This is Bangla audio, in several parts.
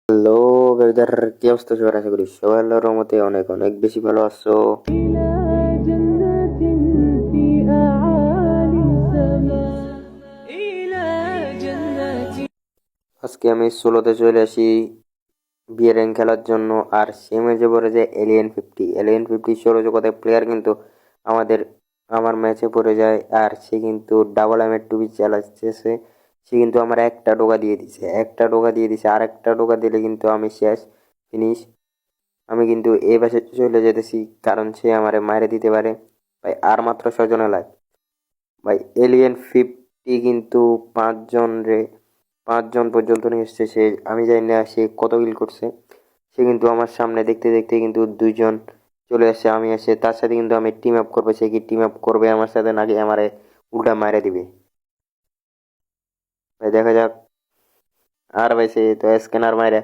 হ্যালো ব্রাদার, কি অবস্থা? সবার আশা করি সবাই আল্লাহর রহমতে অনেক অনেক বেশি ভালো আছো। আজকে আমি সোলোতে চলে আসি বিয়ে র্যাঙ্ক খেলার জন্য। আর সে ম্যাচে পড়ে যায় এলিয়েন ফিফটি সৌরজগতের প্লেয়ার, কিন্তু আমাদের আমার ম্যাচে পড়ে যায়। আর সে কিন্তু ডাবল এমের টুপি চালাচ্ছে। সে কিন্তু আমার একটা টোকা দিয়ে দিছে আর একটা টোকা দিলে কিন্তু আমি শেষ, ফিনিশ। আমি কিন্তু এ পাশে চলে যেতেছি, কারণ সে আমারে মাইরে দিতে পারে। ভাই আর মাত্র 6 জনে লাগ। ভাই এলিয়েন 50 কিন্তু 5 জন পর্যন্ত নিয়ে এসছে সে। আমি জানি না সে কত কিল করছে। সে কিন্তু আমার সামনে দেখতে দেখতে কিন্তু 2 জন চলে আসছে। আমি এসে তার সাথে কিন্তু আমি টিম আপ করবো। সে কি টিম আপ করবে আমার সাথে, নাকি আমারে উল্টা মাইরে দিবে? ভাই দেখা যাক। আর ভাই সে তো স্ক্যানার মাইরে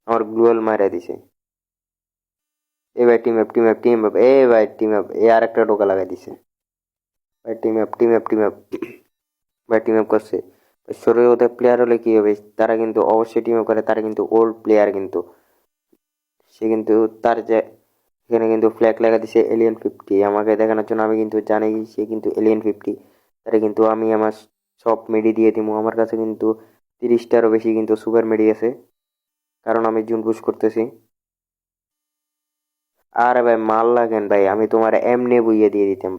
আমার গ্লুয়াল মাইরে দিছে। এ ভাই টিম আপ এ ভাই টিম আপ এ আর একটা টোকা লাগাই দিছে। ভাই টিম আপ ভাই টিম আপ করছে। শরীর ওদের প্লেয়ার হলে কি হবে, তারা কিন্তু অবশ্যই টিম আপ করে। তারা কিন্তু ওল্ড প্লেয়ার, কিন্তু সে কিন্তু তার যে এখানে কিন্তু ফ্ল্যাগ লাগা দিছে এলিয়েন 50 আমাকে দেখানোর জন্য। আমি কিন্তু জানি সে কিন্তু এলিয়েন 50। তারে কিন্তু আমি আমার সব মেডি দিয়ে দিব। আমার কাছে কিন্তু 30টারও বেশি কিন্তু সুপার মেডি আছে, কারণ আমি জুন পুশ করতেছি। আরে ভাই মাল লাগেন ভাই, আমি তোমার এমনি বুইয়ে দিয়ে দিতাম।